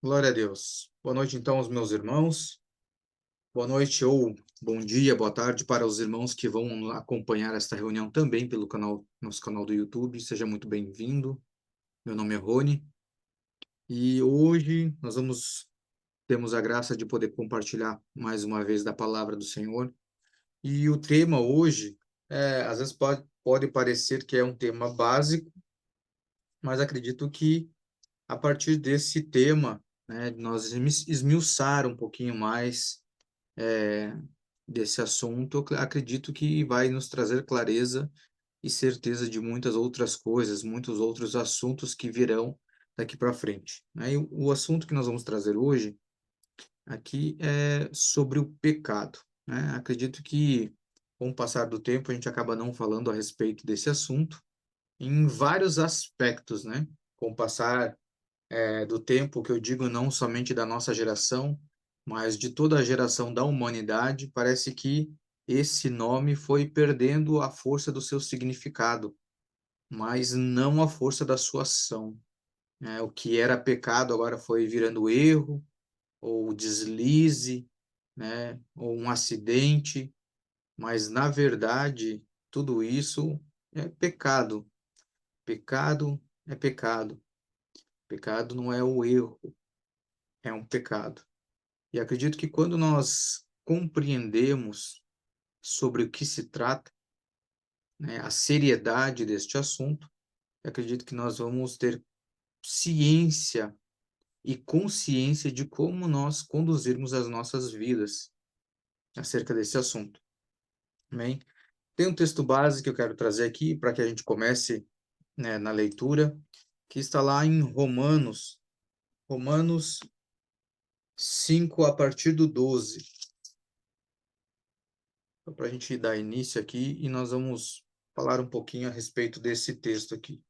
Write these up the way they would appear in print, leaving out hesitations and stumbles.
Glória a Deus. Boa noite, então, aos meus irmãos. Boa noite ou bom dia, boa tarde para os irmãos que vão acompanhar esta reunião também pelo nosso canal do YouTube. Seja muito bem-vindo. Meu nome é Rony e hoje temos a graça de poder compartilhar mais uma vez da palavra do Senhor. E o tema hoje, às vezes pode parecer que é um tema básico, mas acredito que a partir desse tema, né, nós esmiuçar um pouquinho mais desse assunto, eu acredito que vai nos trazer clareza e certeza de muitas outras coisas, muitos outros assuntos que virão daqui para frente, né? E o assunto que nós vamos trazer hoje aqui é sobre o pecado, né? Acredito que, com o passar do tempo, a gente acaba não falando a respeito desse assunto em vários aspectos, né? Com o passar do tempo, que eu digo não somente da nossa geração, mas de toda a geração da humanidade, parece que esse nome foi perdendo a força do seu significado, mas não a força da sua ação, né? O que era pecado agora foi virando erro, ou deslize, né? Ou um acidente, mas na verdade tudo isso é pecado. Pecado é pecado. Pecado não é o erro, é um pecado. E acredito que quando nós compreendemos sobre o que se trata, né, a seriedade deste assunto, acredito que nós vamos ter ciência e consciência de como nós conduzirmos as nossas vidas acerca desse assunto. Amém? Tem um texto base que eu quero trazer aqui para que a gente comece, né, na leitura, que está lá em Romanos 5, a partir do 12. Para a gente dar início aqui e nós vamos falar um pouquinho a respeito desse texto aqui.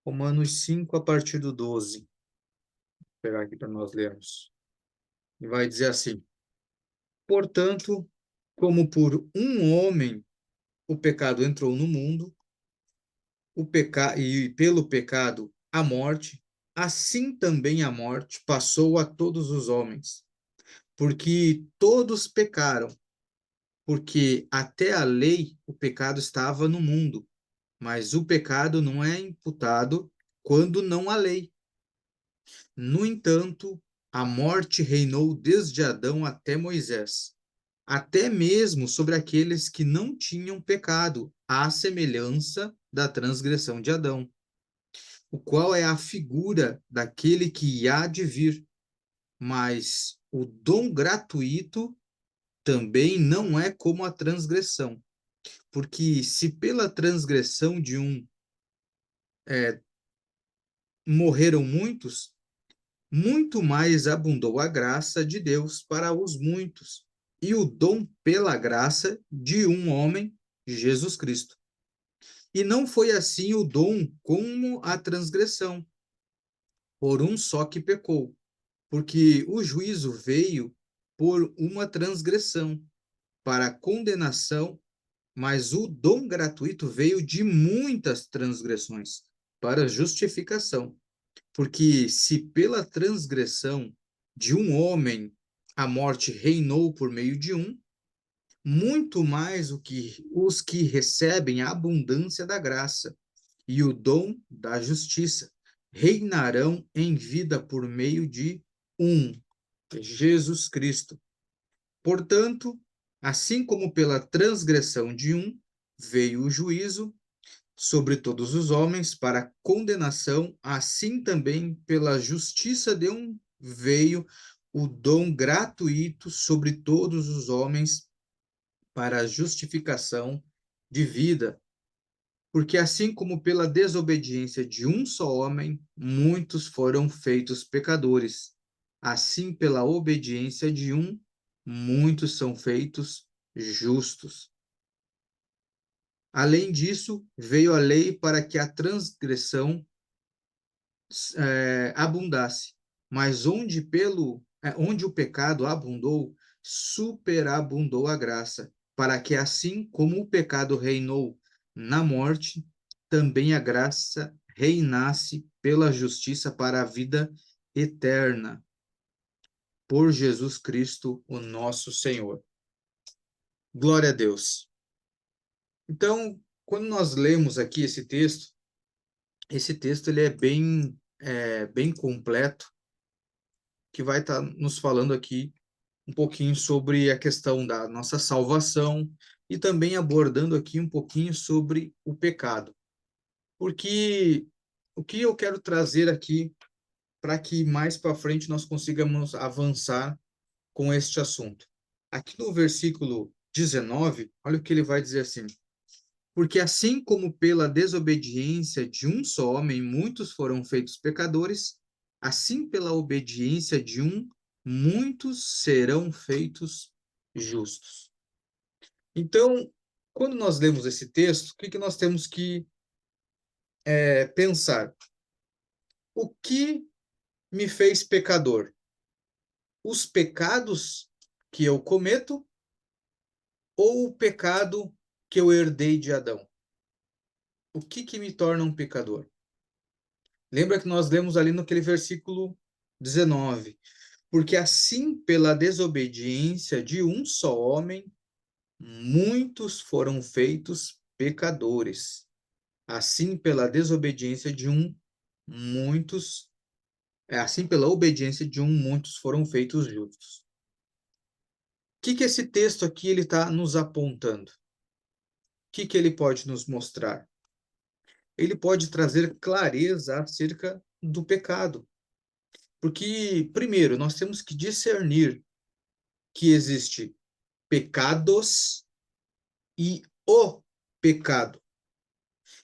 Romanos 5, a partir do 12. Vou pegar aqui para nós lermos. E vai dizer assim: Portanto, como por um homem o pecado entrou no mundo, e pelo pecado a morte, assim também a morte passou a todos os homens, porque todos pecaram, porque até a lei o pecado estava no mundo. Mas o pecado não é imputado quando não há lei. No entanto, a morte reinou desde Adão até Moisés, até mesmo sobre aqueles que não tinham pecado, à semelhança da transgressão de Adão, o qual é a figura daquele que há de vir. Mas o dom gratuito também não é como a transgressão, porque se pela transgressão de um morreram muitos, muito mais abundou a graça de Deus para os muitos, e o dom pela graça de um homem, Jesus Cristo. E não foi assim o dom como a transgressão, por um só que pecou, porque o juízo veio por uma transgressão, para a condenação, mas o dom gratuito veio de muitas transgressões, para a justificação. Porque se pela transgressão de um homem a morte reinou por meio de um, muito mais os que recebem a abundância da graça e o dom da justiça reinarão em vida por meio de um, Jesus Cristo. Portanto, assim como pela transgressão de um veio o juízo sobre todos os homens para condenação, assim também pela justiça de um veio o dom gratuito sobre todos os homens para a justificação de vida. Porque assim como pela desobediência de um só homem, muitos foram feitos pecadores, assim pela obediência de um, muitos são feitos justos. Além disso, veio a lei para que a transgressão abundasse, mas onde o pecado abundou, superabundou a graça, para que assim como o pecado reinou na morte, também a graça reinasse pela justiça para a vida eterna por Jesus Cristo, o nosso Senhor. Glória a Deus. Então, quando nós lemos aqui esse texto ele é bem completo, que vai estar nos falando aqui um pouquinho sobre a questão da nossa salvação e também abordando aqui um pouquinho sobre o pecado. Porque o que eu quero trazer aqui para que mais para frente nós consigamos avançar com este assunto. Aqui no versículo 19, olha o que ele vai dizer assim: porque assim como pela desobediência de um só homem muitos foram feitos pecadores, assim pela obediência de um muitos serão feitos justos. Então, quando nós lemos esse texto, o que nós temos que pensar? O que me fez pecador? Os pecados que eu cometo ou o pecado que eu herdei de Adão? O que me torna um pecador? Lembra que nós lemos ali naquele versículo 19: porque assim pela desobediência de um só homem, muitos foram feitos pecadores. Assim pela desobediência de um, muitos, assim pela obediência de um, muitos foram feitos justos. O que esse texto aqui ele está nos apontando? O que ele pode nos mostrar? Ele pode trazer clareza acerca do pecado. Porque, primeiro, nós temos que discernir que existe pecados e o pecado.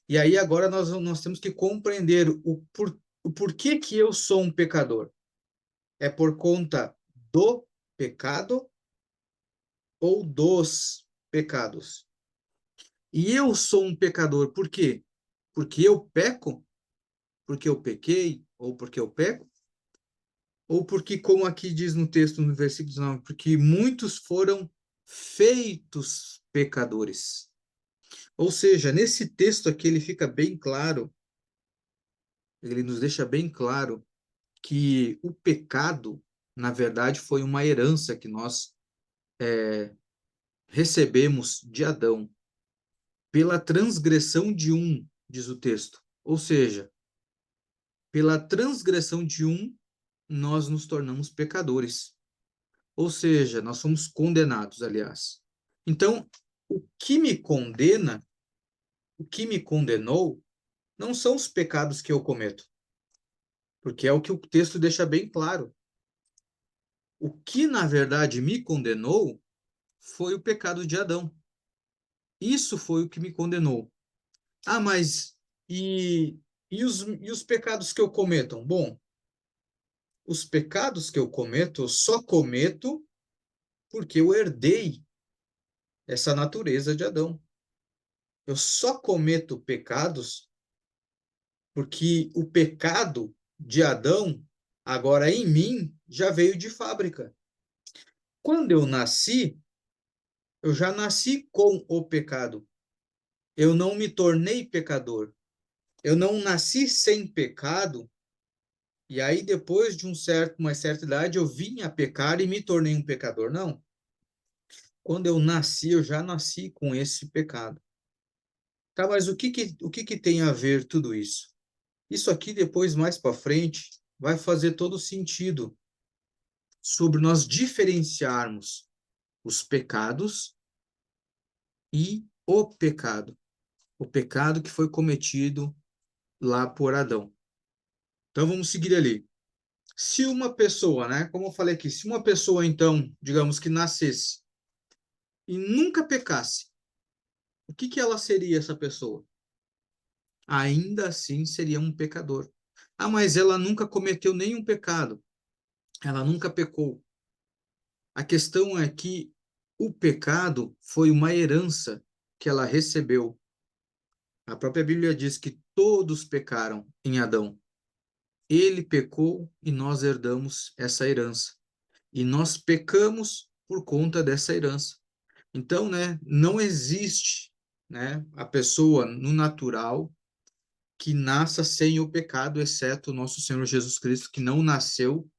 E aí agora nós temos que compreender o porquê que eu sou um pecador. É por conta do pecado ou dos pecados? E eu sou um pecador por quê? Porque eu peco? Porque eu pequei? Ou porque eu peco? Ou porque, como aqui diz no texto, no versículo 19, porque muitos foram feitos pecadores. Ou seja, nesse texto aqui ele fica bem claro, ele nos deixa bem claro que o pecado, na verdade, foi uma herança que nós recebemos de Adão, pela transgressão de um, diz o texto. Ou seja, pela transgressão de um, nós nos tornamos pecadores. Ou seja, nós somos condenados, aliás. Então, o que me condena, o que me condenou, não são os pecados que eu cometo, porque é o que o texto deixa bem claro. O que, na verdade, me condenou foi o pecado de Adão. Isso foi o que me condenou. Ah, mas e os pecados que eu cometo? Bom, os pecados que eu cometo, eu só cometo porque eu herdei essa natureza de Adão. Eu só cometo pecados porque o pecado de Adão, agora em mim, já veio de fábrica. Quando eu já nasci com o pecado. Eu não me tornei pecador. Eu não nasci sem pecado, e aí depois de uma certa idade eu vim a pecar e me tornei um pecador. Não. Quando eu nasci, eu já nasci com esse pecado. Tá, mas o que tem a ver tudo isso? Isso aqui depois, mais para frente, vai fazer todo sentido sobre nós diferenciarmos os pecados e o pecado. O pecado que foi cometido lá por Adão. Então vamos seguir ali. Se uma pessoa, né, como eu falei aqui, se uma pessoa então, digamos que nascesse e nunca pecasse, o que ela seria essa pessoa? Ainda assim seria um pecador. Ah, mas ela nunca cometeu nenhum pecado. Ela nunca pecou. A questão é que o pecado foi uma herança que ela recebeu. A própria Bíblia diz que todos pecaram em Adão. Ele pecou e nós herdamos essa herança. E nós pecamos por conta dessa herança. Então, né, não existe, né, a pessoa no natural que nasça sem o pecado, exceto o nosso Senhor Jesus Cristo, que não nasceu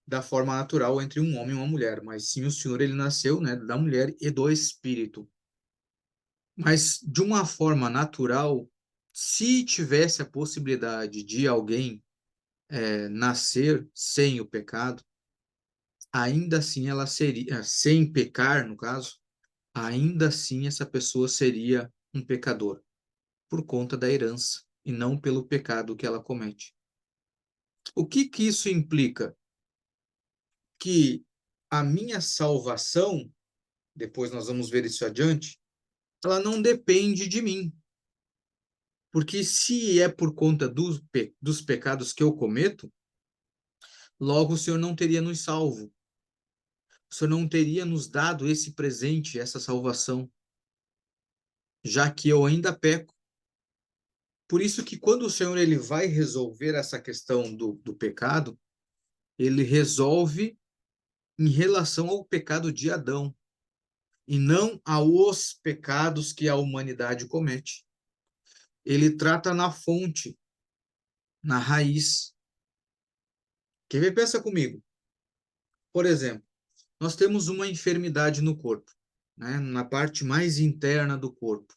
da forma natural entre um homem e uma mulher, mas sim o Senhor, ele nasceu, né, da mulher e do Espírito. Mas de uma forma natural, se tivesse a possibilidade de alguém nascer sem o pecado, ainda assim ela seria, sem pecar, no caso, ainda assim essa pessoa seria um pecador, por conta da herança, e não pelo pecado que ela comete. O que que isso implica? Que a minha salvação, depois nós vamos ver isso adiante, ela não depende de mim. Porque se é por conta dos pecados que eu cometo, logo o Senhor não teria nos salvo. O Senhor não teria nos dado esse presente, essa salvação, já que eu ainda peco. Por isso que quando o Senhor ele vai resolver essa questão do pecado, ele resolve em relação ao pecado de Adão, e não aos pecados que a humanidade comete. Ele trata na fonte, na raiz. Quer ver? Pensa comigo. Por exemplo, nós temos uma enfermidade no corpo, né? Na parte mais interna do corpo.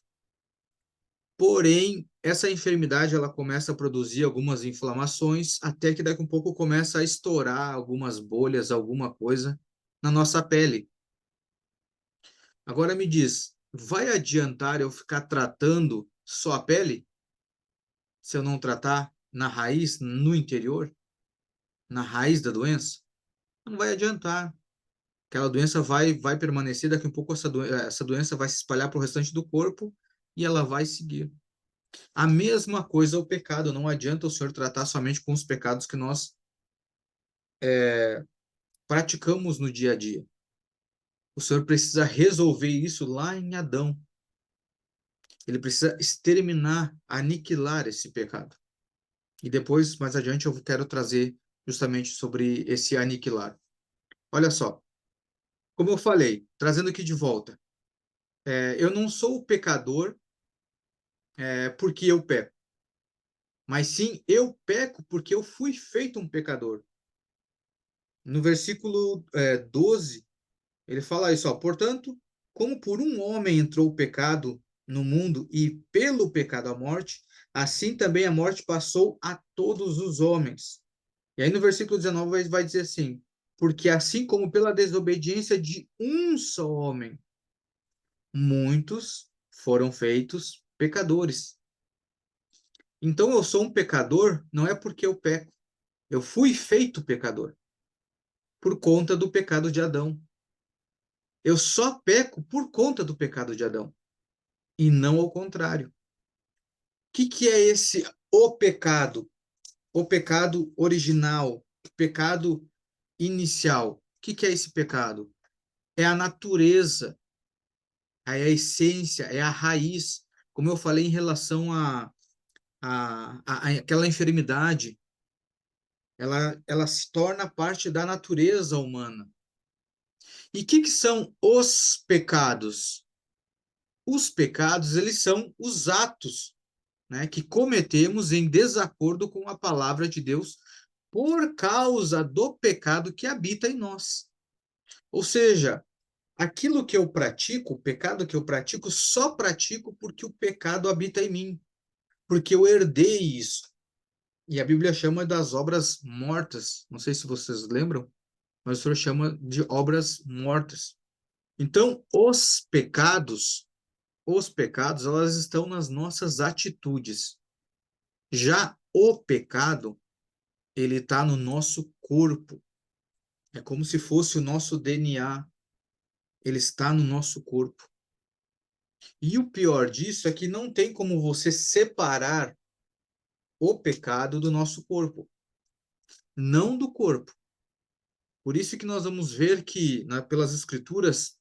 Porém, essa enfermidade ela começa a produzir algumas inflamações, até que daqui a um pouco começa a estourar algumas bolhas, alguma coisa na nossa pele. Agora me diz, vai adiantar eu ficar tratando só a pele, se eu não tratar na raiz, no interior, na raiz da doença? Não vai adiantar. Aquela doença vai permanecer, daqui a um pouco essa doença vai se espalhar para o restante do corpo e ela vai seguir. A mesma coisa o pecado, não adianta o Senhor tratar somente com os pecados que nós praticamos no dia a dia. O Senhor precisa resolver isso lá em Adão. Ele precisa exterminar, aniquilar esse pecado. E depois, mais adiante, eu quero trazer justamente sobre esse aniquilar. Olha só, como eu falei, trazendo aqui de volta, eu não sou o pecador porque eu peco, mas sim eu peco porque eu fui feito um pecador. No versículo 12, ele fala isso, ó, portanto, como por um homem entrou o pecado no mundo e pelo pecado a morte, assim também a morte passou a todos os homens. E aí no versículo 19 vai dizer assim, porque assim como pela desobediência de um só homem, muitos foram feitos pecadores. Então eu sou um pecador não é porque eu peco, eu fui feito pecador por conta do pecado de Adão. Eu só peco por conta do pecado de Adão e não ao contrário. O que é esse o pecado? O pecado original, o pecado inicial. O que é esse pecado? É a natureza, é a essência, é a raiz. Como eu falei em relação a aquela enfermidade, ela se torna parte da natureza humana. E o que são os pecados? Os pecados, eles são os atos, né, que cometemos em desacordo com a palavra de Deus por causa do pecado que habita em nós. Ou seja, aquilo que eu pratico, o pecado que eu pratico, só pratico porque o pecado habita em mim, porque eu herdei isso. E a Bíblia chama das obras mortas. Não sei se vocês lembram, mas o Senhor chama de obras mortas. Então, os pecados, elas estão nas nossas atitudes. Já o pecado, ele está no nosso corpo. É como se fosse o nosso DNA. Ele está no nosso corpo. E o pior disso é que não tem como você separar o pecado do nosso corpo, não do corpo. Por isso que nós vamos ver que, pelas Escrituras,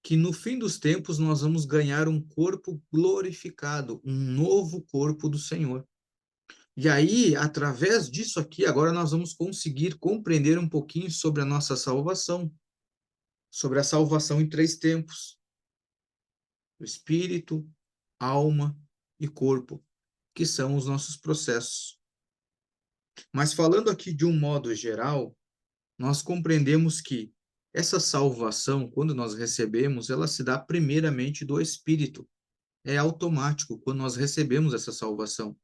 que no fim dos tempos nós vamos ganhar um corpo glorificado, um novo corpo do Senhor. E aí, através disso aqui, agora nós vamos conseguir compreender um pouquinho sobre a nossa salvação, sobre a salvação em três tempos: espírito, alma e corpo. que são os nossos processos. Mas falando aqui de um modo geral, nós compreendemos que essa salvação, quando nós recebemos, ela se dá primeiramente do Espírito. É automático quando nós recebemos essa salvação.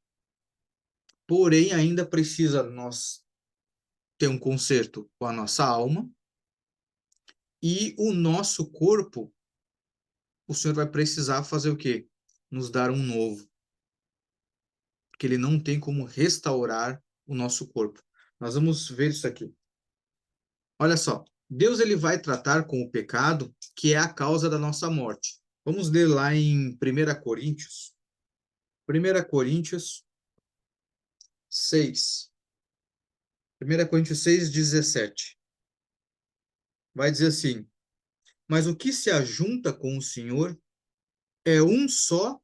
Porém, ainda precisa nós ter um conserto com a nossa alma e o nosso corpo, o Senhor vai precisar fazer o quê? Nos dar um novo, porque ele não tem como restaurar o nosso corpo. Nós vamos ver isso aqui. Olha só, Deus ele vai tratar com o pecado, que é a causa da nossa morte. Vamos ler lá em 1 Coríntios. 1 Coríntios 6. 1 Coríntios 6, 17. Vai dizer assim: mas o que se ajunta com o Senhor é um só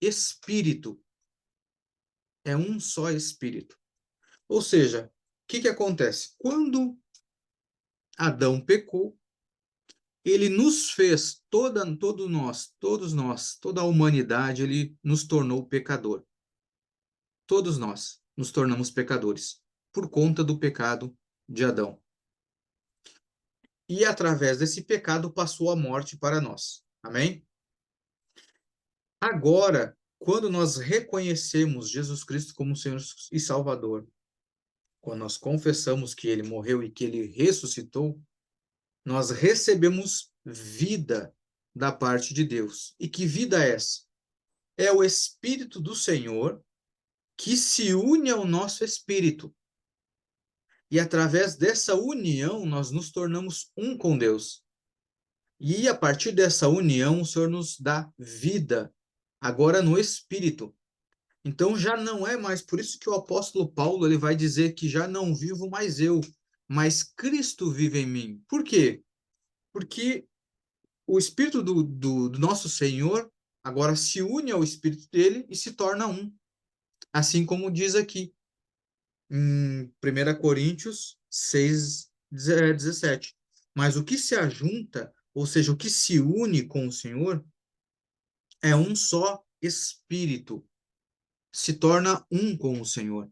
espírito. É um só espírito. Ou seja, o que acontece? Quando Adão pecou, ele nos fez, todos nós, toda a humanidade, ele nos tornou pecador. Todos nós nos tornamos pecadores por conta do pecado de Adão. E através desse pecado passou a morte para nós. Amém? Agora, quando nós reconhecemos Jesus Cristo como Senhor e Salvador, quando nós confessamos que ele morreu e que ele ressuscitou, nós recebemos vida da parte de Deus. E que vida é essa? É o Espírito do Senhor que se une ao nosso espírito. E através dessa união, nós nos tornamos um com Deus. E a partir dessa união, o Senhor nos dá vida, agora no espírito. Então já não é mais, por isso que o apóstolo Paulo ele vai dizer que já não vivo mais eu, mas Cristo vive em mim. Por quê? Porque o Espírito do nosso Senhor agora se une ao Espírito dele e se torna um. Assim como diz aqui em 1 Coríntios 6, 17. Mas o que se ajunta, ou seja, o que se une com o Senhor, é um só Espírito. Se torna um com o Senhor.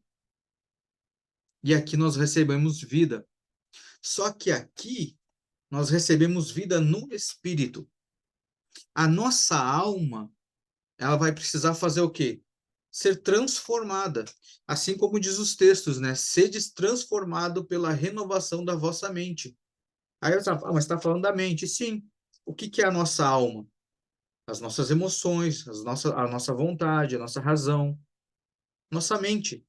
E aqui nós recebemos vida. Só que aqui nós recebemos vida no Espírito. A nossa alma, ela vai precisar fazer o quê? Ser transformada. Assim como diz os textos, né? Sedes transformado pela renovação da vossa mente. Aí você fala, mas está falando da mente. Sim. O que é a nossa alma? As nossas emoções, a nossa vontade, a nossa razão, nossa mente.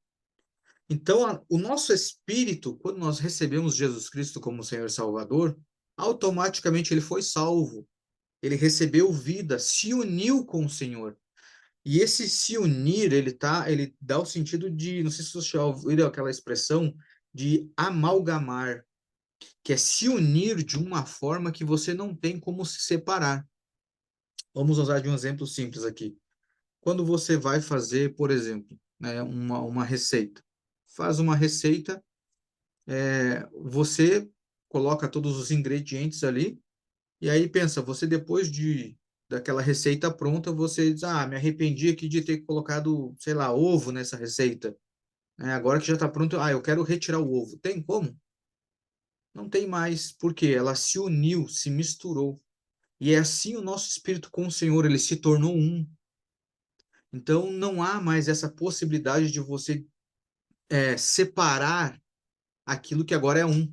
Então, o nosso espírito, quando nós recebemos Jesus Cristo como Senhor e Salvador, automaticamente ele foi salvo. Ele recebeu vida, se uniu com o Senhor. E esse se unir, ele dá o sentido de, não sei se você já ouviu aquela expressão de amalgamar, que é se unir de uma forma que você não tem como se separar. Vamos usar de um exemplo simples aqui. Quando você vai fazer, por exemplo, né, uma receita. Faz uma receita, você coloca todos os ingredientes ali, e aí pensa, você depois daquela receita pronta, você diz, me arrependi aqui de ter colocado, sei lá, ovo nessa receita. Agora que já está pronto, eu quero retirar o ovo. Tem como? Não tem mais, porque ela se uniu, se misturou. E é assim o nosso espírito com o Senhor, ele se tornou um. Então, não há mais essa possibilidade de você separar aquilo que agora é um.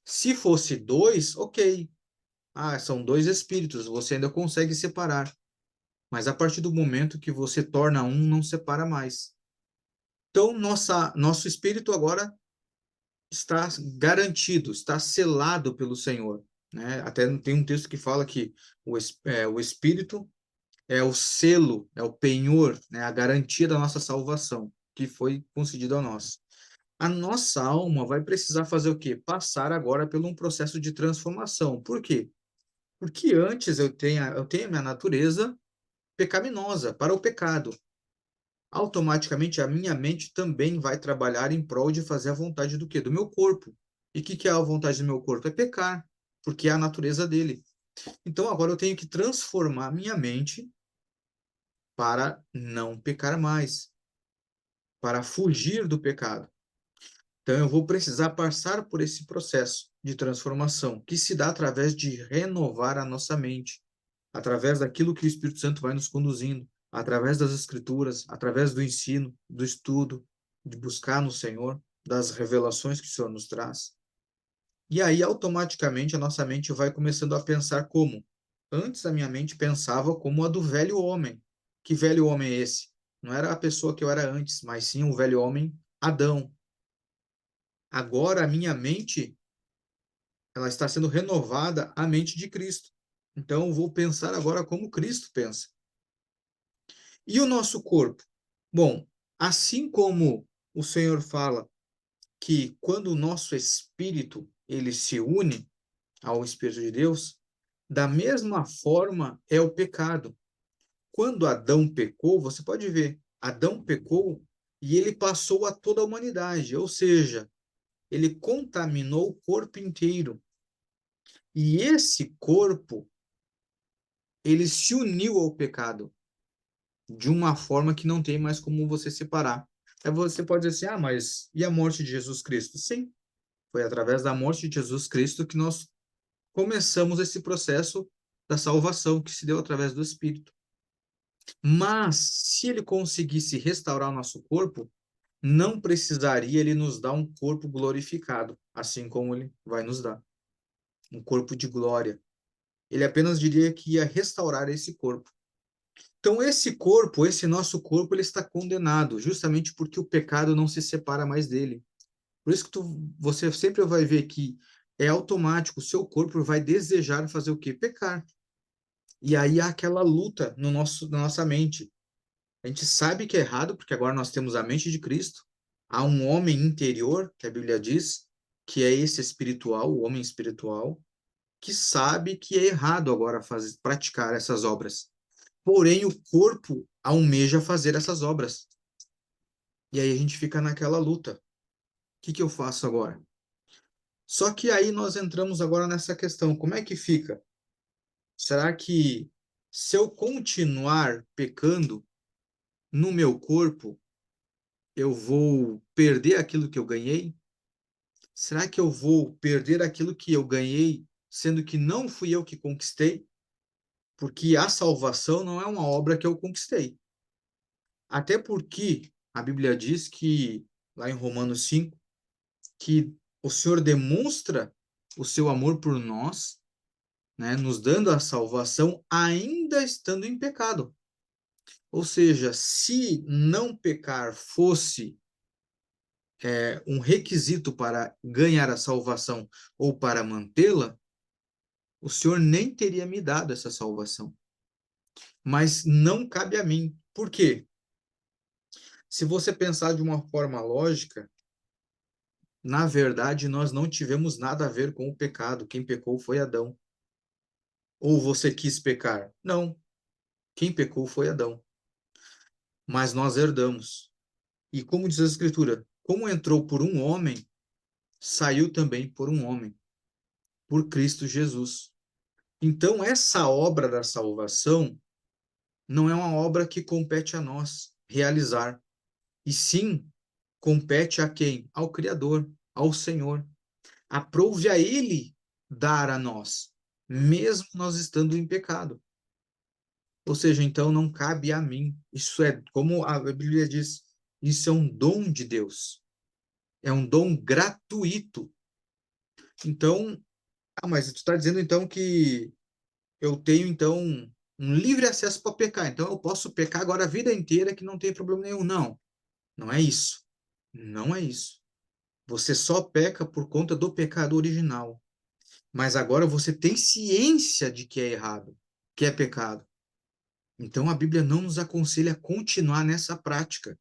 Se fosse dois, ok. São dois espíritos, você ainda consegue separar. Mas a partir do momento que você torna um, não separa mais. Então, nosso espírito agora está garantido, está selado pelo Senhor. Né? Até tem um texto que fala que o espírito é o selo, é o penhor, né? A garantia da nossa salvação, que foi concedida a nós. A nossa alma vai precisar fazer o quê? Passar agora por um processo de transformação. Por quê? Porque antes eu tenho a minha natureza pecaminosa, para o pecado. Automaticamente a minha mente também vai trabalhar em prol de fazer a vontade do quê? Do meu corpo. E o que é a vontade do meu corpo? É pecar, porque é a natureza dele. Então agora eu tenho que transformar minha mente para não pecar mais. para fugir do pecado. Então, eu vou precisar passar por esse processo de transformação, que se dá através de renovar a nossa mente, através daquilo que o Espírito Santo vai nos conduzindo, através das Escrituras, através do ensino, do estudo, de buscar no Senhor, das revelações que o Senhor nos traz. E aí, automaticamente, a nossa mente vai começando a pensar como? Antes, a minha mente pensava como a do velho homem. Que velho homem é esse? Não era a pessoa que eu era antes, mas sim o velho homem Adão. Agora, a minha mente, ela está sendo renovada à mente de Cristo. Então, eu vou pensar agora como Cristo pensa. E o nosso corpo? Bom, assim como o Senhor fala que quando o nosso espírito ele se une ao Espírito de Deus, da mesma forma é o pecado. Quando Adão pecou, você pode ver, Adão pecou e ele passou a toda a humanidade, ou seja, ele contaminou o corpo inteiro. E esse corpo, ele se uniu ao pecado de uma forma que não tem mais como você separar. Aí você pode dizer assim, ah, mas e a morte de Jesus Cristo? Sim, foi através da morte de Jesus Cristo que nós começamos esse processo da salvação que se deu através do Espírito. Mas, se ele conseguisse restaurar o nosso corpo, não precisaria ele nos dar um corpo glorificado, assim como ele vai nos dar. Um corpo de glória. Ele apenas diria que ia restaurar esse corpo. Então, esse corpo, esse nosso corpo, ele está condenado, justamente porque o pecado não se separa mais dele. Por isso que você sempre vai ver que é automático, o seu corpo vai desejar fazer o quê? Pecar. E aí há aquela luta na nossa mente. A gente sabe que é errado, porque agora nós temos a mente de Cristo. Há um homem interior, que a Bíblia diz, que é esse espiritual, o homem espiritual, que sabe que é errado agora praticar essas obras. Porém, o corpo almeja fazer essas obras. E aí a gente fica naquela luta. O que eu faço agora? Só que aí nós entramos agora nessa questão. Como é que fica? Será que se eu continuar pecando no meu corpo, eu vou perder aquilo que eu ganhei? Será que eu vou perder aquilo que eu ganhei, sendo que não fui eu que conquistei? Porque a salvação não é uma obra que eu conquistei. Até porque a Bíblia diz que, lá em Romanos 5, que o Senhor demonstra o seu amor por nós, né, nos dando a salvação, ainda estando em pecado. Ou seja, se não pecar fosse um requisito para ganhar a salvação ou para mantê-la, o Senhor nem teria me dado essa salvação. Mas não cabe a mim. Por quê? Se você pensar de uma forma lógica, na verdade, nós não tivemos nada a ver com o pecado. Quem pecou foi Adão. Ou você quis pecar? Não. Quem pecou foi Adão. Mas nós herdamos. E como diz a Escritura, como entrou por um homem, saiu também por um homem, por Cristo Jesus. Então, essa obra da salvação não é uma obra que compete a nós realizar, e sim compete a quem? Ao Criador, ao Senhor. Aprove a Ele dar a nós, mesmo nós estando em pecado. Ou seja, então não cabe a mim. Isso é, como a Bíblia diz, isso é um dom de Deus. É um dom gratuito. Então, mas tu está dizendo então que eu tenho então um livre acesso para pecar. Então eu posso pecar agora a vida inteira que não tem problema nenhum. Não, não é isso. Não é isso. Você só peca por conta do pecado original. Mas agora você tem ciência de que é errado, que é pecado. Então a Bíblia não nos aconselha a continuar nessa prática.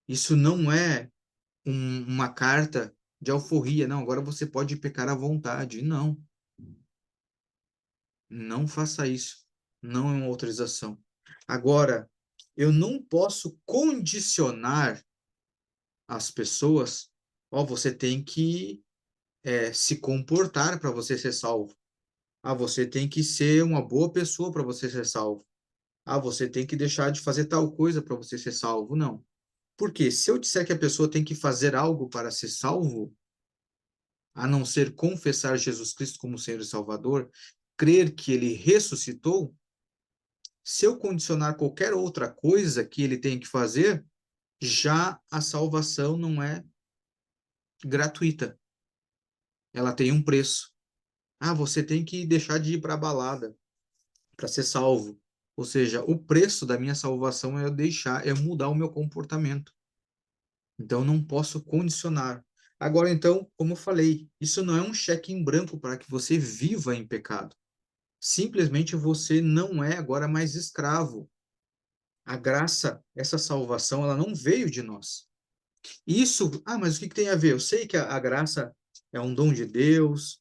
Isso não é uma carta de alforria. Não, agora você pode pecar à vontade. Não, não faça isso. Não é uma autorização. Agora, eu não posso condicionar as pessoas. Ó, você tem que se comportar para você ser salvo. Ah, você tem que ser uma boa pessoa para você ser salvo. Ah, você tem que deixar de fazer tal coisa para você ser salvo. Não. Por quê? Se eu disser que a pessoa tem que fazer algo para ser salvo, a não ser confessar Jesus Cristo como Senhor e Salvador, crer que ele ressuscitou, se eu condicionar qualquer outra coisa que ele tem que fazer, já a salvação não é gratuita. Ela tem um preço. Ah, você tem que deixar de ir para a balada para ser salvo. Ou seja, o preço da minha salvação é eu deixar, é mudar o meu comportamento. Então, eu não posso condicionar. Agora, então, como eu falei, isso não é um cheque em branco para que você viva em pecado. Simplesmente você não é agora mais escravo. A graça, essa salvação, ela não veio de nós. Isso, mas o que tem a ver? Eu sei que a graça é um dom de Deus.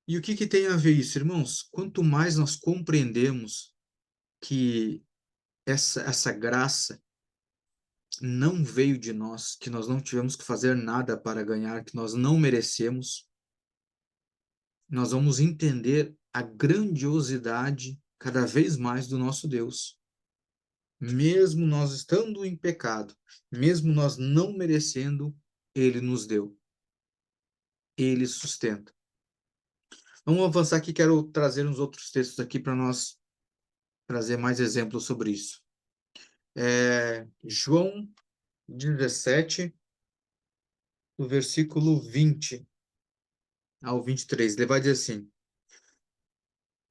E o que tem a ver isso, irmãos? Quanto mais nós compreendemos que essa graça não veio de nós, que nós não tivemos que fazer nada para ganhar, que nós não merecemos, nós vamos entender a grandiosidade cada vez mais do nosso Deus. Mesmo nós estando em pecado, mesmo nós não merecendo, Ele nos deu. Ele sustenta. Vamos avançar aqui, quero trazer uns outros textos aqui para nós trazer mais exemplos sobre isso. João 17, do versículo 20 ao 23, ele vai dizer assim: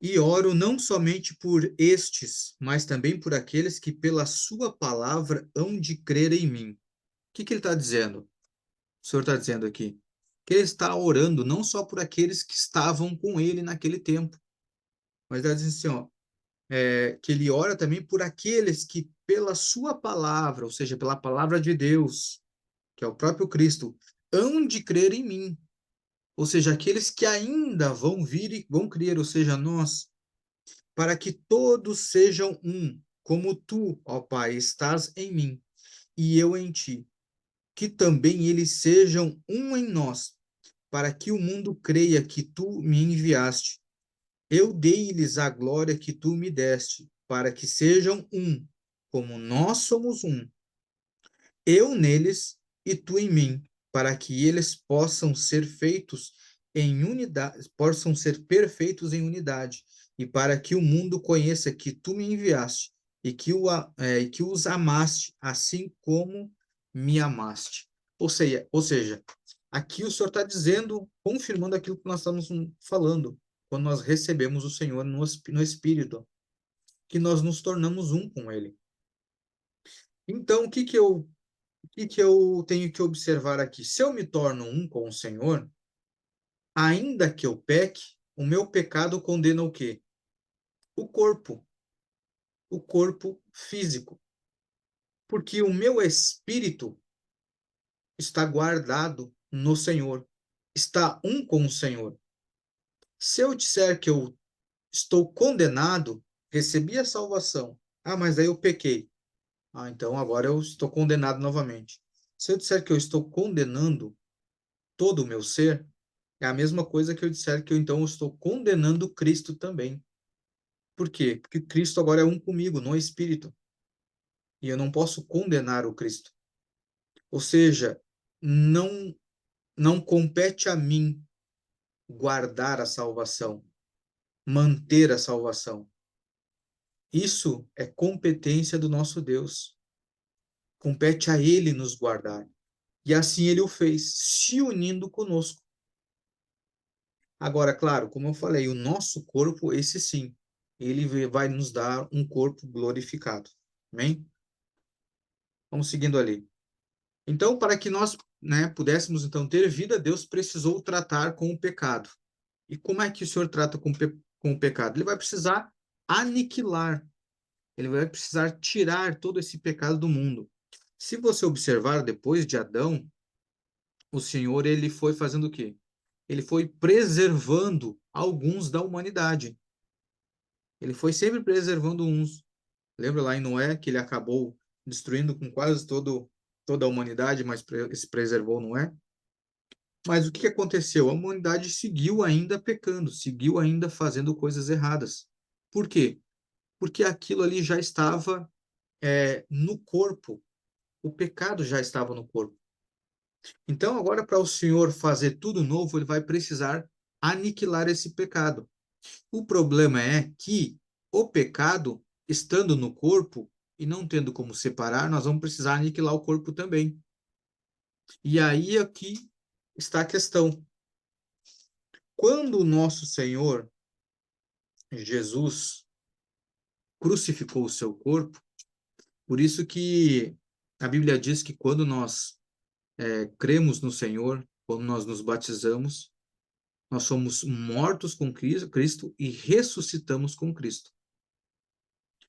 E oro não somente por estes, mas também por aqueles que pela sua palavra hão de crer em mim. O que ele está dizendo? O Senhor está dizendo aqui que ele está orando não só por aqueles que estavam com ele naquele tempo, mas está dizendo assim, ó, que ele ora também por aqueles que pela sua palavra, ou seja, pela palavra de Deus, que é o próprio Cristo, hão de crer em mim. Ou seja, aqueles que ainda vão vir e vão crer, ou seja, nós, para que todos sejam um, como tu, ó Pai, estás em mim e eu em ti, que também eles sejam um em nós, para que o mundo creia que tu me enviaste. Eu dei-lhes a glória que tu me deste, para que sejam um, como nós somos um, eu neles e tu em mim, para que eles possam ser feitos em unidade, possam ser perfeitos em unidade, e para que o mundo conheça que tu me enviaste e que os amaste, assim como me amaste. Ou seja, aqui o Senhor está dizendo, confirmando aquilo que nós estamos falando, quando nós recebemos o Senhor no Espírito, que nós nos tornamos um com Ele. Então, o que eu tenho que observar aqui? Se eu me torno um com o Senhor, ainda que eu peque, o meu pecado condena o quê? O corpo, o corpo físico. Porque o meu espírito está guardado no Senhor, está um com o Senhor. Se eu disser que eu estou condenado, recebi a salvação. Mas aí eu pequei. Então agora eu estou condenado novamente. Se eu disser que eu estou condenando todo o meu ser, é a mesma coisa que eu disser que eu então estou condenando Cristo também. Por quê? Porque Cristo agora é um comigo, no Espírito. E eu não posso condenar o Cristo. Ou seja, não não compete a mim guardar a salvação, manter a salvação. Isso é competência do nosso Deus. Compete a Ele nos guardar. E assim Ele o fez, se unindo conosco. Agora, claro, como eu falei, o nosso corpo, esse sim, ele vai nos dar um corpo glorificado. Amém? Vamos seguindo ali. Então, para que nós, pudéssemos então ter vida, Deus precisou tratar com o pecado. E como é que o Senhor trata com o pecado? Ele vai precisar aniquilar, ele vai precisar tirar todo esse pecado do mundo. Se você observar depois de Adão, o Senhor ele foi fazendo o quê? Ele foi preservando alguns da humanidade. Ele foi sempre preservando uns. Lembra lá em Noé que ele acabou destruindo com quase toda a humanidade, mas se preservou Noé? Mas o que aconteceu? A humanidade seguiu ainda pecando, seguiu ainda fazendo coisas erradas. Por quê? Porque aquilo ali já estava no corpo. O pecado já estava no corpo. Então, agora, para o Senhor fazer tudo novo, ele vai precisar aniquilar esse pecado. O problema é que o pecado, estando no corpo e não tendo como separar, nós vamos precisar aniquilar o corpo também. E aí aqui está a questão. Quando o nosso Senhor Jesus crucificou o seu corpo, por isso que a Bíblia diz que quando nós cremos no Senhor, quando nós nos batizamos, nós somos mortos com Cristo e ressuscitamos com Cristo.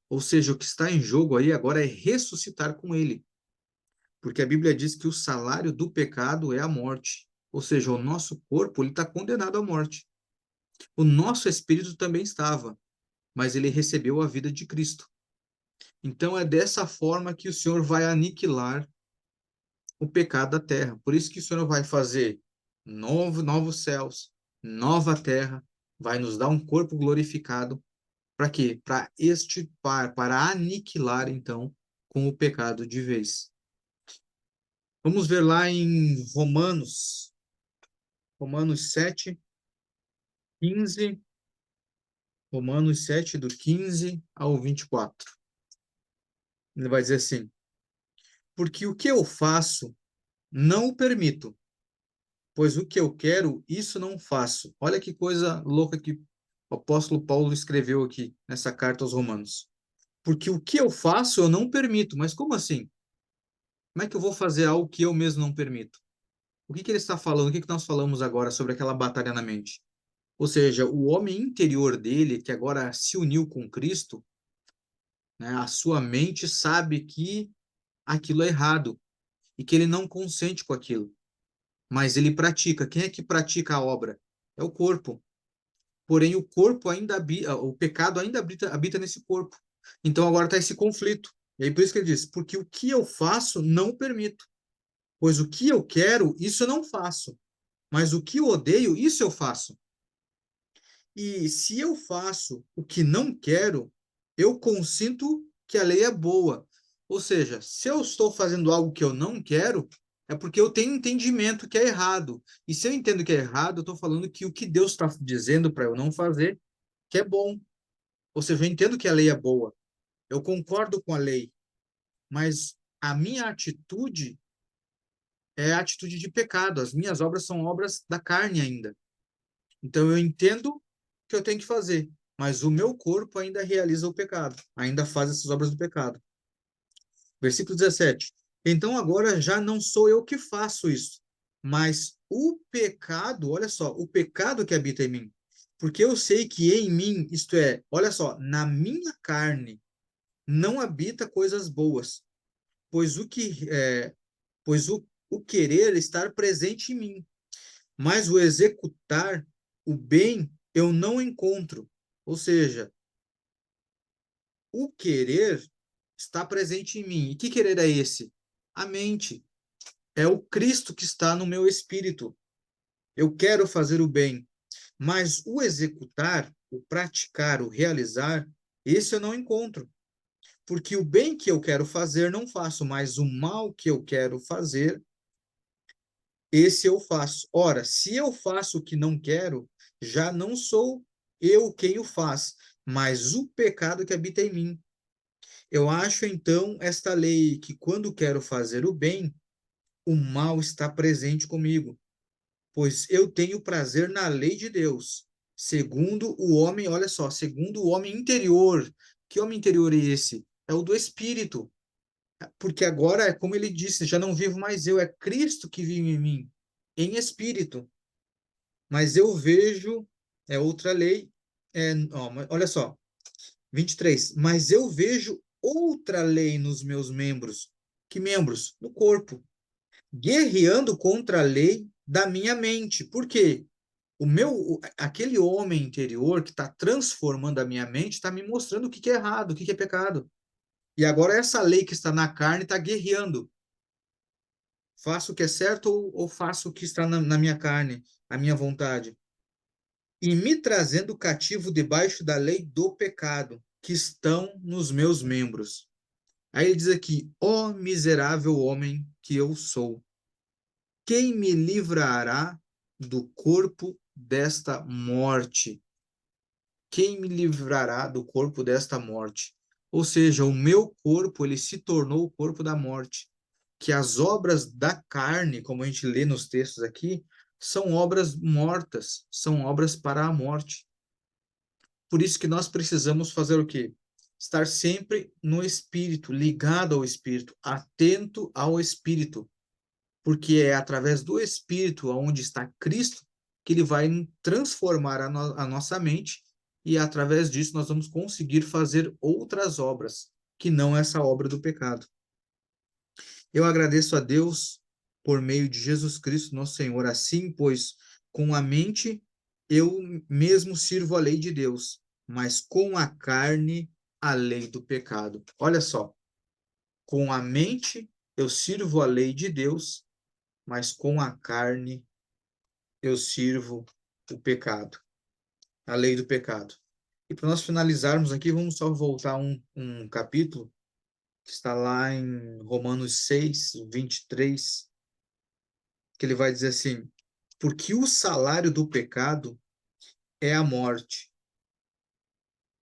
Ou seja, o que está em jogo aí agora é ressuscitar com Ele. Porque a Bíblia diz que o salário do pecado é a morte. Ou seja, o nosso corpo ele está condenado à morte. O nosso espírito também estava, mas ele recebeu a vida de Cristo. Então é dessa forma que o Senhor vai aniquilar o pecado da terra. Por isso que o Senhor vai fazer novos céus, nova terra, vai nos dar um corpo glorificado. Para quê? Para extirpar, para aniquilar, então, com o pecado de vez. Vamos ver lá em Romanos 7, 15, Romanos 7, do 15 ao 24. Ele vai dizer assim: porque o que eu faço, não o permito, pois o que eu quero, isso não faço. Olha que coisa louca que o apóstolo Paulo escreveu aqui, nessa carta aos Romanos. Porque o que eu faço, eu não permito. Mas como assim? Como é que eu vou fazer algo que eu mesmo não permito? O que que ele está falando? O que que nós falamos agora sobre aquela batalha na mente? Ou seja, o homem interior dele, que agora se uniu com Cristo, né, a sua mente sabe que aquilo é errado e que ele não consente com aquilo, mas ele pratica. Quem é que pratica a obra? É o corpo. Porém, o corpo ainda habita, o pecado ainda habita nesse corpo. Então agora está esse conflito. E aí por isso que ele diz: porque o que eu faço não permito, pois o que eu quero, isso eu não faço, mas o que eu odeio, isso eu faço. E se eu faço o que não quero, eu consinto que a lei é boa. Ou seja, se eu estou fazendo algo que eu não quero, é porque eu tenho entendimento que é errado. E se eu entendo que é errado, eu estou falando que o que Deus está dizendo para eu não fazer, que é bom. Ou seja, eu entendo que a lei é boa. Eu concordo com a lei, mas a minha atitude é a atitude de pecado. As minhas obras são obras da carne ainda. Então eu entendo que eu tenho que fazer, mas o meu corpo ainda realiza o pecado, ainda faz essas obras do pecado. Versículo 17. Então agora já não sou eu que faço isso, mas o pecado, olha só, o pecado que habita em mim. Porque eu sei que em mim, isto é, olha só, na minha carne não habita coisas boas, pois o querer estar presente em mim, mas o executar o bem eu não encontro. Ou seja, o querer está presente em mim. E que querer é esse? A mente. É o Cristo que está no meu espírito. Eu quero fazer o bem, mas o executar, o praticar, o realizar, esse eu não encontro. Porque o bem que eu quero fazer não faço, mas o mal que eu quero fazer, esse eu faço. Ora, se eu faço o que não quero, já não sou eu quem o faz, mas o pecado que habita em mim. Eu acho então esta lei que quando quero fazer o bem, o mal está presente comigo, pois eu tenho prazer na lei de Deus, segundo o homem, olha só, segundo o homem interior. Que homem interior é esse? É o do espírito. Porque agora, como ele disse, já não vivo mais eu, é Cristo que vive em mim, em espírito. Mas eu vejo, é outra lei, olha só, 23. Mas eu vejo outra lei nos meus membros. Que membros? No corpo. Guerreando contra a lei da minha mente. Por quê? Aquele homem interior que está transformando a minha mente está me mostrando o que é errado, o que é pecado. E agora essa lei que está na carne está guerreando. Faço o que é certo ou faço o que está na minha carne, a minha vontade? E me trazendo cativo debaixo da lei do pecado, que estão nos meus membros. Aí ele diz aqui: ó miserável homem que eu sou, quem me livrará do corpo desta morte? Quem me livrará do corpo desta morte? Ou seja, o meu corpo, ele se tornou o corpo da morte. Que as obras da carne, como a gente lê nos textos aqui, são obras mortas, são obras para a morte. Por isso que nós precisamos fazer o quê? Estar sempre no Espírito, ligado ao Espírito, atento ao Espírito, porque é através do Espírito, onde está Cristo, que ele vai transformar a nossa mente e através disso nós vamos conseguir fazer outras obras, que não essa obra do pecado. Eu agradeço a Deus por meio de Jesus Cristo, nosso Senhor, assim, pois com a mente eu mesmo sirvo a lei de Deus, mas com a carne a lei do pecado. Olha só, com a mente eu sirvo a lei de Deus, mas com a carne eu sirvo o pecado, a lei do pecado. E para nós finalizarmos aqui, vamos só voltar um capítulo que está lá em Romanos 6, 23, que ele vai dizer assim: porque o salário do pecado é a morte,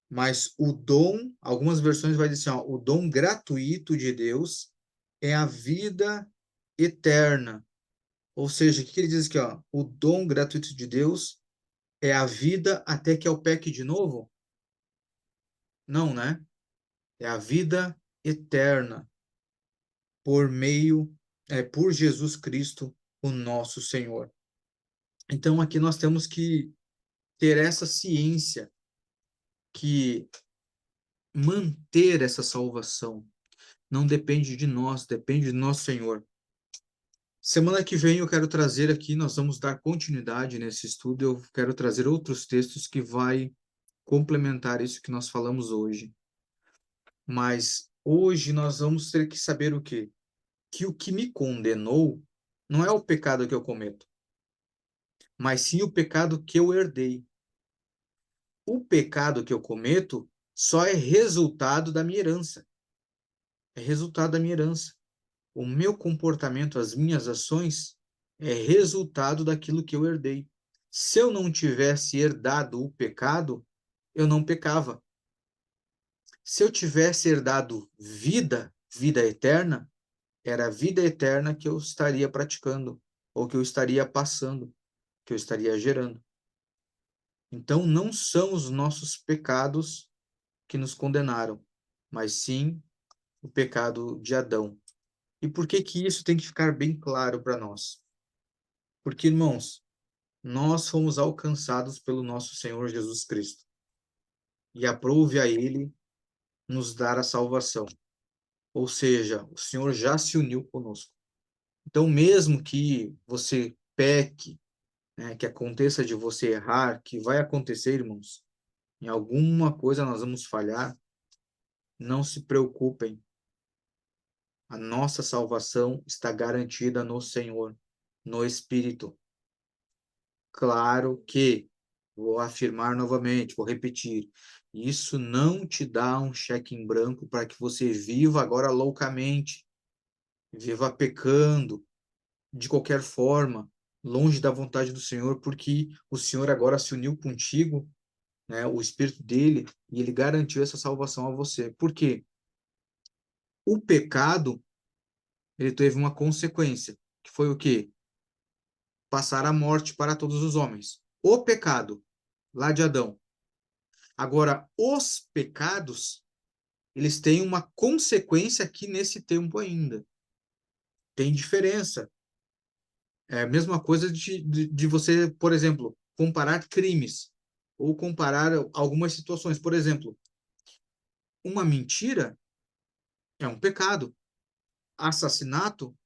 mas o dom, algumas versões vai dizer assim, ó, o dom gratuito de Deus é a vida eterna. Ou seja, o que ele diz aqui, ó? O dom gratuito de Deus é a vida até que eu peque de novo? Não, né? É a vida eterna por Jesus Cristo, o nosso Senhor. Então aqui nós temos que ter essa ciência que manter essa salvação não depende de nós, depende do nosso Senhor. Semana que vem eu quero trazer aqui, nós vamos dar continuidade nesse estudo, eu quero trazer outros textos que vai complementar isso que nós falamos hoje. Mas hoje nós vamos ter que saber o quê? Que o que me condenou não é o pecado que eu cometo, mas sim o pecado que eu herdei. O pecado que eu cometo só é resultado da minha herança. É resultado da minha herança. O meu comportamento, as minhas ações, é resultado daquilo que eu herdei. Se eu não tivesse herdado o pecado, eu não pecava. Se eu tivesse herdado vida, vida eterna, era a vida eterna que eu estaria praticando, ou que eu estaria passando, que eu estaria gerando. Então, não são os nossos pecados que nos condenaram, mas sim o pecado de Adão. E por que que isso tem que ficar bem claro para nós? Porque, irmãos, nós fomos alcançados pelo nosso Senhor Jesus Cristo. E aprove a Ele nos dar a salvação. Ou seja, o Senhor já se uniu conosco. Então, mesmo que você peque, né, que aconteça de você errar, que vai acontecer, irmãos, em alguma coisa nós vamos falhar, não se preocupem. A nossa salvação está garantida no Senhor, no Espírito. Claro que, vou afirmar novamente, vou repetir, isso não te dá um cheque em branco para que você viva agora loucamente, viva pecando de qualquer forma, longe da vontade do Senhor, porque o Senhor agora se uniu contigo, né, o Espírito dele, e ele garantiu essa salvação a você. Por quê? O pecado, ele teve uma consequência, que foi o quê? Passar a morte para todos os homens. O pecado, lá de Adão. Agora, os pecados, eles têm uma consequência aqui nesse tempo ainda. Tem diferença. É a mesma coisa de você, por exemplo, comparar crimes ou comparar algumas situações. Por exemplo, uma mentira é um pecado. Assassinato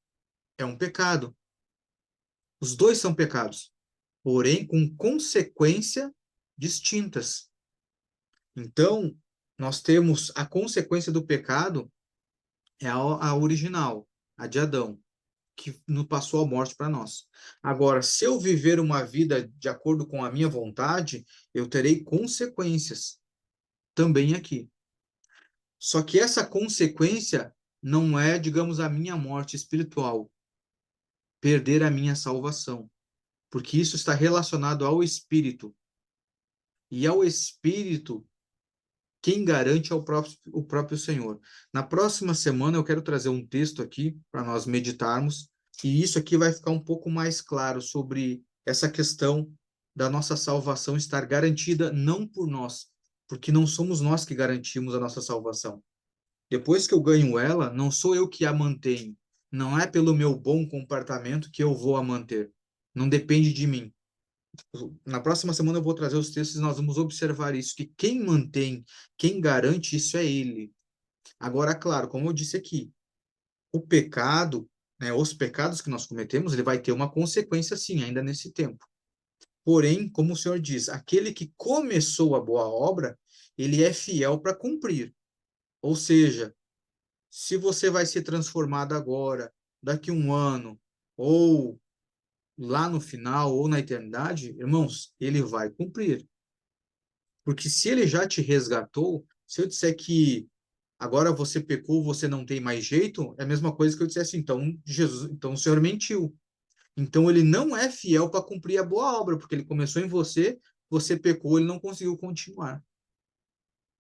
é um pecado. Os dois são pecados, porém com consequências distintas. Então, nós temos a consequência do pecado é a original, a de Adão, que nos passou a morte para nós. Agora, se eu viver uma vida de acordo com a minha vontade, eu terei consequências também aqui. Só que essa consequência não é, digamos, a minha morte espiritual, perder a minha salvação, porque isso está relacionado ao espírito. E ao espírito, quem garante é o próprio Senhor. Na próxima semana eu quero trazer um texto aqui para nós meditarmos, e isso aqui vai ficar um pouco mais claro sobre essa questão da nossa salvação estar garantida não por nós, porque não somos nós que garantimos a nossa salvação. Depois que eu ganho ela, não sou eu que a mantenho. Não é pelo meu bom comportamento que eu vou a manter. Não depende de mim. Na próxima semana eu vou trazer os textos e nós vamos observar isso, que quem mantém, quem garante isso é ele. Agora, claro, como eu disse aqui, o pecado, né, os pecados que nós cometemos, ele vai ter uma consequência sim, ainda nesse tempo. Porém, como o Senhor diz, aquele que começou a boa obra, ele é fiel para cumprir. Ou seja, se você vai ser transformado agora, daqui um ano, ou lá no final, ou na eternidade, irmãos, ele vai cumprir. Porque se ele já te resgatou, se eu disser que agora você pecou, você não tem mais jeito, é a mesma coisa que eu dissesse, então, Jesus, então o Senhor mentiu. Então ele não é fiel para cumprir a boa obra, porque ele começou em você, você pecou, ele não conseguiu continuar.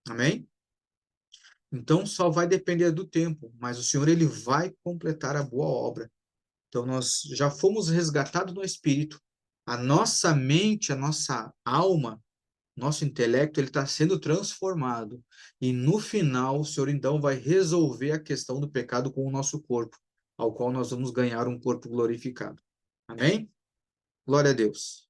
Amém? Então só vai depender do tempo, mas o Senhor ele vai completar a boa obra. Então nós já fomos resgatados no espírito. A nossa mente, a nossa alma, nosso intelecto, ele está sendo transformado. E no final, o Senhor então vai resolver a questão do pecado com o nosso corpo, ao qual nós vamos ganhar um corpo glorificado. Amém? Glória a Deus.